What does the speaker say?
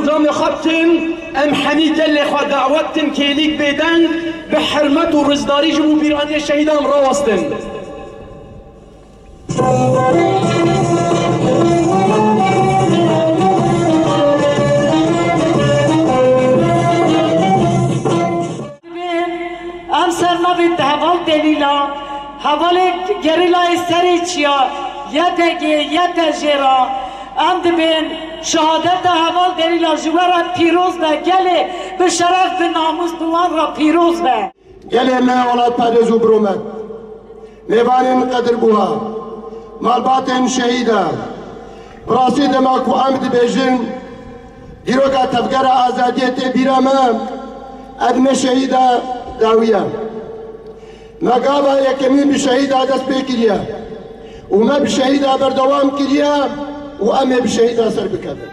برنامج خبتن ام حمید اللي خوا دعوتن كيليك بيدن بحرمت و رزداري جبو بيراني الشهيدان راوستن. ام سرنابید حوال دلیلا حوال گریلا استریچیا یه تجرا ام دبین شهادت حوال دلیلا جوارا پیروز به گله به شرف به ناموس دوان را پیروز به گله ما ولاد پادزو برومد میوانین قدر بوها مالباتن شهیده براسی دماغ و امد بیجن دیروگا تفگر آزادیت بیرامه ادم شهیده داویه مقابل یکمین بشهیده دست بکریه و ما بشهیده بردوام کریه و امه بشهیده سر بکرده.